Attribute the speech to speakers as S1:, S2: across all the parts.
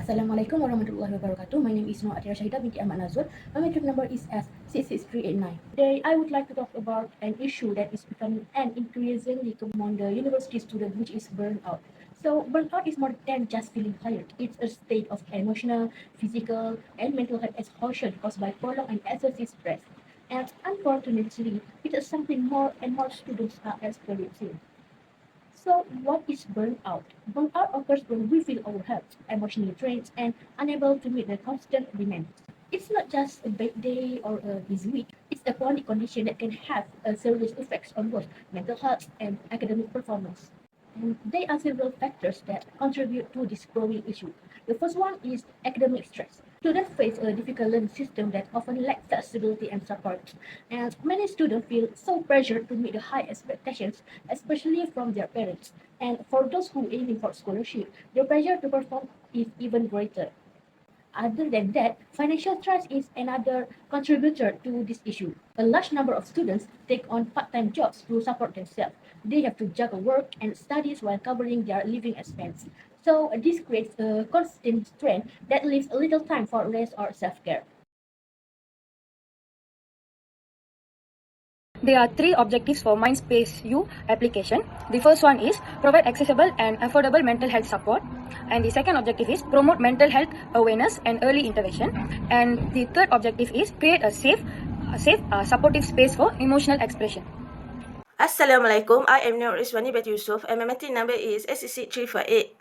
S1: Assalamualaikum warahmatullahi wabarakatuh. My name is ATIERAH SHAHIDA binti AHMAD NAZOL. My group number is S66389. Today, I would like to talk about an issue that is becoming an increasingly common the university student, which is burnout. So, burnout is more than just feeling tired. It's a state of emotional, physical, and mental health exhaustion caused by prolonged and excessive stress. And unfortunately, it is something more and more students are experiencing. So, what is burnout? Burnout occurs when we feel overwhelmed, emotionally drained, and unable to meet the constant demands. It's not just a bad day or a busy week. It's a chronic condition that can have serious effects on both mental health and academic performance. And there are several factors that contribute to this growing issue. The first one is academic stress. Students face a difficult learning system that often lacks flexibility and support. And many students feel so pressured to meet the high expectations, especially from their parents. And for those who aiming for scholarship, the pressure to perform is even greater. Other than that, financial stress is another contributor to this issue. A large number of students take on part-time jobs to support themselves. They have to juggle work and studies while covering their living expense. So this creates a constant strain that leaves little time for rest or self-care.
S2: There are three objectives for Mindspaceu application. The first one is provide accessible and affordable mental health support. And the second objective is promote mental health awareness and early intervention. And the third objective is create a safe, supportive space for emotional expression.
S3: Assalamualaikum, I am YUSOF binti YUSOF and my meeting number is S6348.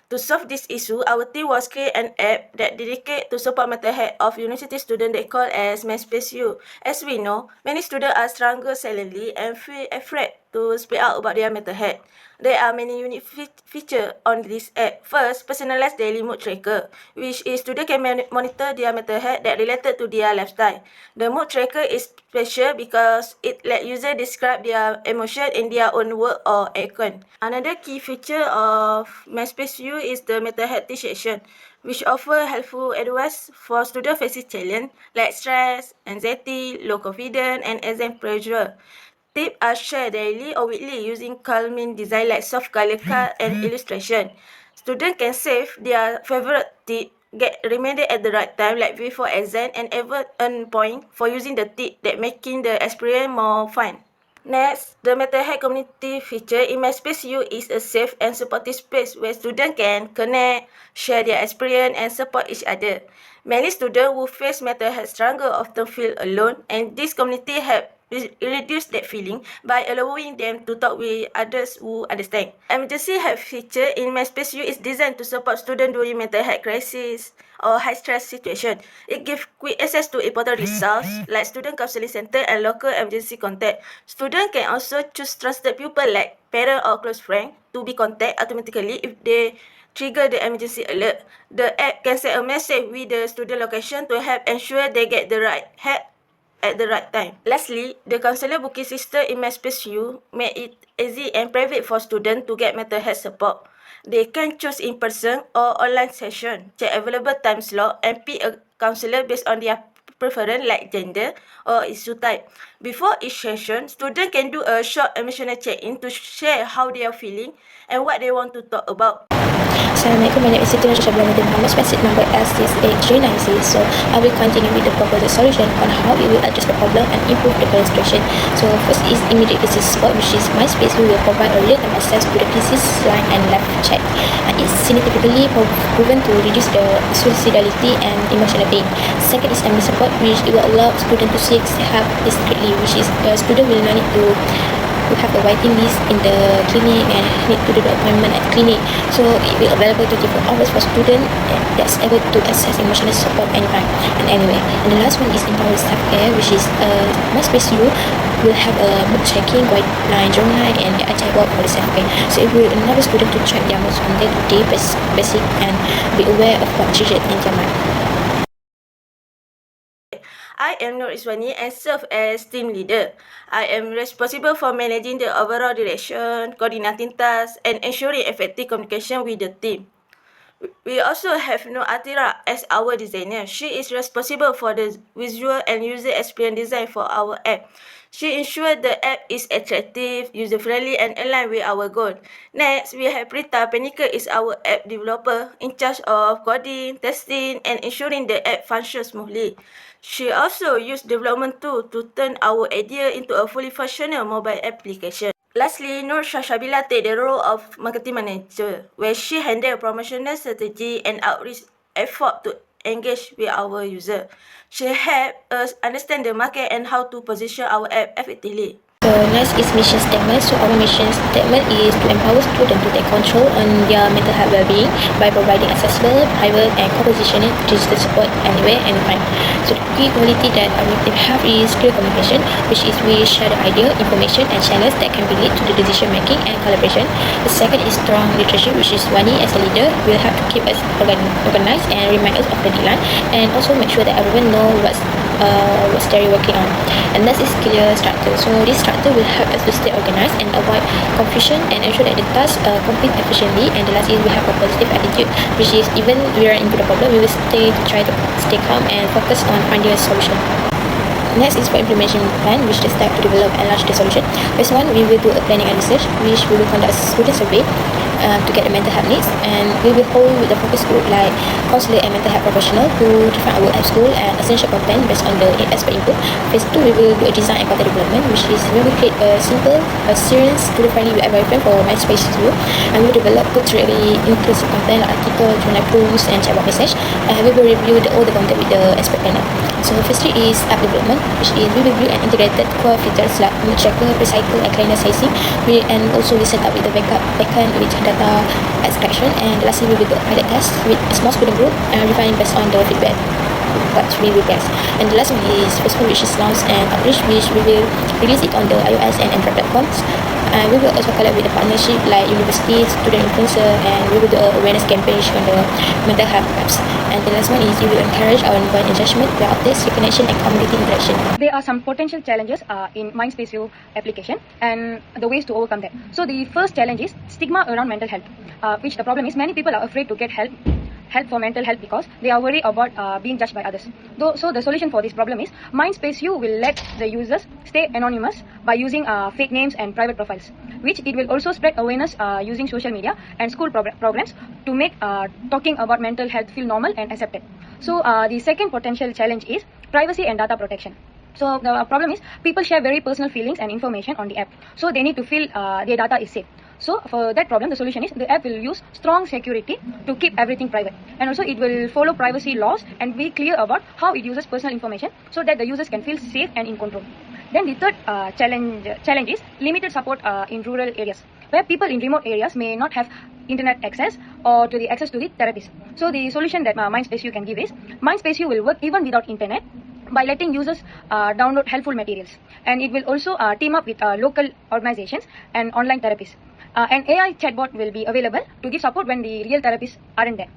S3: To solve this issue, our team was create an app that dedicated to support mental health of university students they call as Mindspaceu. As we know, many students are struggling silently and feel afraid to speak out about their mental health. There are many unique features on this app. First, personalized daily mood tracker, which is students can monitor their mental health that related to their lifestyle. The mood tracker is special because it let users describe their emotion in their own word or icon. Another key feature of Mindspaceu is the mental health session, which offer helpful advice for students facing challenge like stress, anxiety, low confidence, and exam pressure. Tips are shared daily or weekly using calming design like soft color card and illustration. Students can save their favorite tip, get reminded at the right time like before exam, and even earn point for using the tip that making the experience more fun. Next, the mental health community feature in Mindspaceu is a safe and supportive space where students can connect, share their experience, and support each other. Many students who face mental health struggle often feel alone, and this community help reduce that feeling by allowing them to talk with others who understand. Emergency help feature in Mindspaceu is designed to support students during mental health crisis or high stress situation. It gives quick access to important resources like student counseling center and local emergency contact. Students can also choose trusted people like parent or close friend to be contacted automatically if they trigger the emergency alert. The app can send a message with the student location to help ensure they get the right help at the right time. Lastly, the counselor booking system in Mindspaceu make it easy and private for students to get mental health support. They can choose in-person or online session, check available time slot, and pick a counselor based on their preference like gender or issue type. Before each session, students can do a short emotional check-in to share how they are feeling and what they want to talk about.
S4: Assalamualaikum, my name is SITI binti MAHAMOD, specific number S68396. So I will continue with the proposed solution on how we will address the problem and improve the current situation. So first is immediate crisis support, which is Mindspaceu will provide a real-time access to the crisis line and live chat. It's significantly proven to reduce the suicidality and emotional pain. Second is family support, which it will allow students to seek help discreetly, which is student will not need to have a waiting list in the clinic and need to do the appointment at clinic. So it will available 24 hours for student that's able to access emotional support anytime and anywhere. And the last one is empowered self-care, which is Mindspaceu will have a book checking, guideline, journal, and the ATIERAH for the self-care. So it will enable students to track their moods on day-to-day basic and be aware of what changes in their mind.
S3: I am YUSWANI and serve as team leader. I am responsible for managing the overall direction, coordinating tasks, and ensuring effective communication with the team. We also have ATIERAH as our designer. She is responsible for the visual and user experience design for our app. She ensured the app is attractive, user-friendly, and aligned with our goal. Next, we have PREETHA. PANIKER is our app developer in charge of coding, testing, and ensuring the app functions smoothly. She also used development tools to turn our idea into a fully functional mobile application. Lastly, SHAHIDA take the role of marketing manager, where she handle promotional strategy and outreach effort to engage with our user. She help us understand the market and how to position our app effectively.
S4: So next is mission statement. So our mission statement is to empower students to take control on their mental health well-being by providing accessible, private, and co-positioning digital support anywhere, anytime. So the key quality that our team have is clear communication, which is we share the idea, information, and channels that can be lead to the decision making and collaboration. The second is strong leadership, which is YUSOF as a leader will have to keep us organized and remind us of the deadline, and also make sure that everyone know what they're working on. And next is clear structure. So this structure will help us to stay organized and avoid confusion and ensure that the tasks complete efficiently. And the last is we have a positive attitude, which is even we are into the problem, we will try to stay calm and focus on finding a solution. Next is for implementation plan, which is the step to develop and launch the solution. Phase 1, we will do a planning and research, which we will conduct a student survey to get the mental health needs, and we will hold with the focus group like counselor and mental health professional to define our app goal and essential content based on the expert input. Phase 2, we will do a design and content development, which is we will create a simple, serious, student-friendly web environment for Mindspaceu, and we will develop culturally inclusive content, article, journal posts, and chatbot message, and we will review all the content with the expert panel. So phase 3 is app development, which is we will build an integrated core features like mood tracker, recycle, and calendar sizing. And also we set up with the backend with data extraction. And lastly, we will do a pilot test with a small student group and refine based on the feedback what we will get. And the last one is phase 4, which is launch and outreach, which we will release it on the iOS and Android platforms. And we will also collab with the partnership like universities, student influencer, and we will do an awareness campaign on the mental health apps. And the last one is we will encourage our ongoing engagement via updates, reconnection, and community interaction.
S2: There are some potential challenges in Mindspaceu application and the ways to overcome them. So the first challenge is stigma around mental health, which the problem is many people are afraid to get help for mental health because they are worried about being judged by others. So the solution for this problem is Mindspaceu will let the users stay anonymous by using fake names and private profiles, which it will also spread awareness using social media and school programs to make talking about mental health feel normal and accepted. So the second potential challenge is privacy and data protection. So the problem is people share very personal feelings and information on the app, so they need to feel their data is safe. So for that problem, the solution is the app will use strong security to keep everything private, and also it will follow privacy laws and be clear about how it uses personal information so that the users can feel safe and in control. Then the third challenge is limited support in rural areas, where people in remote areas may not have internet access or to the access to the therapies. So the solution that Mindspaceu can give is Mindspaceu will work even without internet by letting users download helpful materials, and it will also team up with local organizations and online therapies. An AI chatbot will be available to give support when the real therapists aren't there.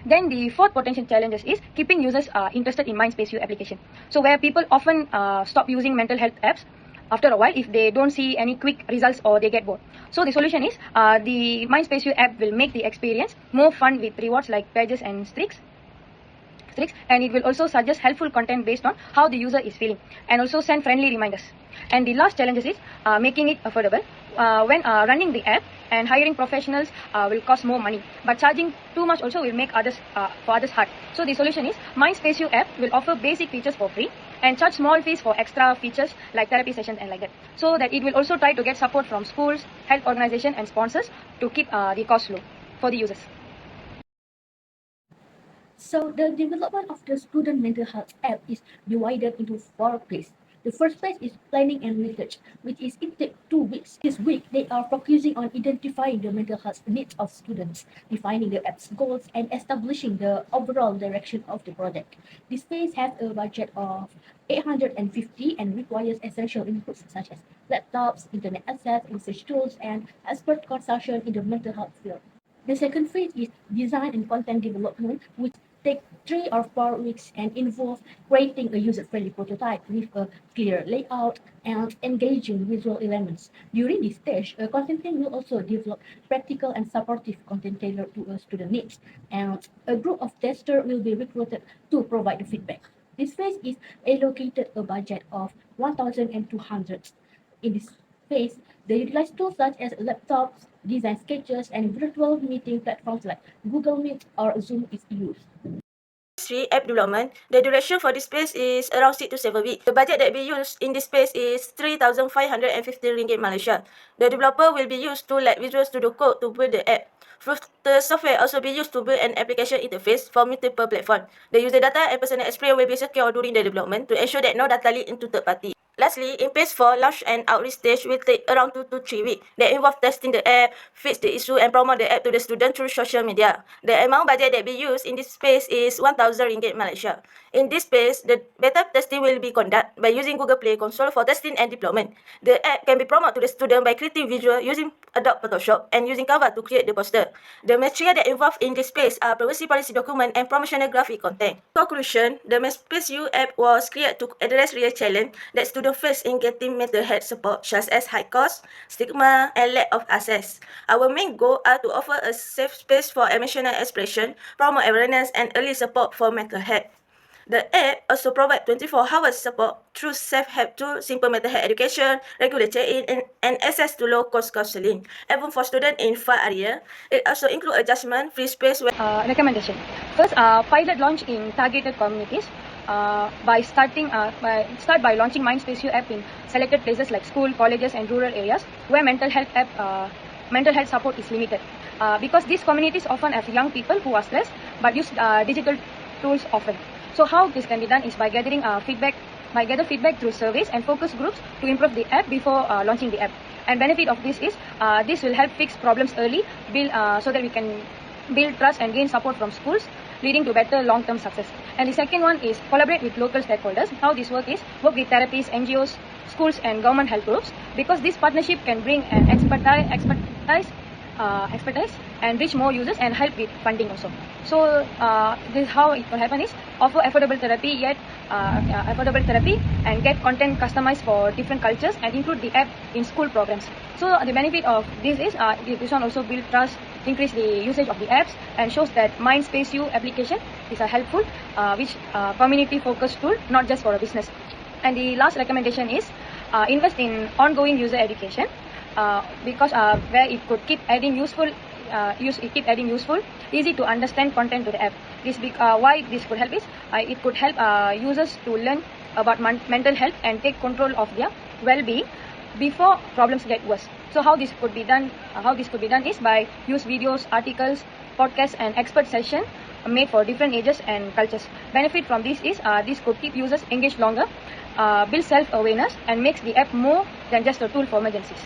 S2: Then the fourth potential challenges is keeping users interested in Mindspaceu application. So where people often stop using mental health apps after a while if they don't see any quick results or they get bored. So the solution is the Mindspaceu app will make the experience more fun with rewards like badges and streaks, and it will also suggest helpful content based on how the user is feeling, and also send friendly reminders. And the last challenge is making it affordable. When running the app and hiring professionals will cost more money, but charging too much also will make others hard. So the solution is Mindspaceu app will offer basic features for free and charge small fees for extra features like therapy sessions and like that, so that it will also try to get support from schools, health organizations, and sponsors to keep the cost low for the users.
S1: So the development of the student mental health app is divided into 4 phases. The first phase is planning and research, which is it takes 2 weeks. This week, they are focusing on identifying the mental health needs of students, defining the app's goals, and establishing the overall direction of the project. This phase has a budget of 850 and requires essential inputs such as laptops, internet access, research tools, and expert consultation in the mental health field. The second phase is design and content development, which take 3 or 4 weeks and involve creating a user-friendly prototype with a clear layout and engaging visual elements. During this stage, a content team will also develop practical and supportive content tailored to a student needs, and a group of testers will be recruited to provide the feedback. This phase is allocated a budget of 1200. In this phase, they utilize tools such as laptops, design sketches, and virtual meeting platforms like Google Meet or Zoom is used.
S3: Phase 3, app development. The duration for this phase is around 6 to 7 weeks. The budget that we use in this phase is 3,550 ringgit Malaysia. The developer will be used to let Visual Studio Code to build the app. The software also be used to build an application interface for multiple platforms. The user data and personal experience will be secure during the development to ensure that no data leak into third party. Lastly, in phase 4, launch and outreach stage will take around 2 to 3 weeks. That involve testing the app, fix the issue, and promote the app to the student through social media. The amount budget that we use in this phase is 1,000 ringgit Malaysia. In this phase, the beta testing will be conducted by using Google Play Console for testing and deployment. The app can be promoted to the student by creating visual using Adobe Photoshop and using Canva to create the poster. The material that involved in this phase are privacy policy document and promotional graphic content. In conclusion, the Mindspaceu app was created to address real challenge that students face in getting mental health support, such as high cost, stigma, and lack of access. Our main goal are to offer a safe space for emotional expression, promote awareness, and early support for mental health. The app also provides 24-hour support through self-help tools, simple mental health education, regular check-in, and access to low-cost counseling. Even for students in far area, it also includes adjustment, free space.
S2: Recommendation. First, pilot launch in targeted communities. Start by launching Mindspaceu app in selected places like school, colleges, and rural areas where mental health support is limited. Because these communities often have young people who are stressed but use digital tools often. So how this can be done is by gathering feedback through surveys and focus groups to improve the app before launching the app. And benefit of this is this will help fix problems early, so that we can build trust and gain support from schools, leading to better long-term success. And the second one is collaborate with local stakeholders. How this work is work with therapists, NGOs, schools, and government health groups, because this partnership can bring an expertise and reach more users and help with funding also. So this is how it will happen is offer affordable therapy and get content customized for different cultures and include the app in school programs. So the benefit of this is this one also build trust, increase the usage of the apps, and shows that Mindspaceu application is a helpful community focused tool, not just for a business. And the last recommendation is invest in ongoing user education, because where it could keep adding useful, easy to understand content to the app. Why this could help is it could help users to learn about mental health and take control of their well-being before problems get worse. So how this could be done? Is by use videos, articles, podcasts, and expert session made for different ages and cultures. Benefit from this is this could keep users engaged longer, build self-awareness, and makes the app more than just a tool for emergencies.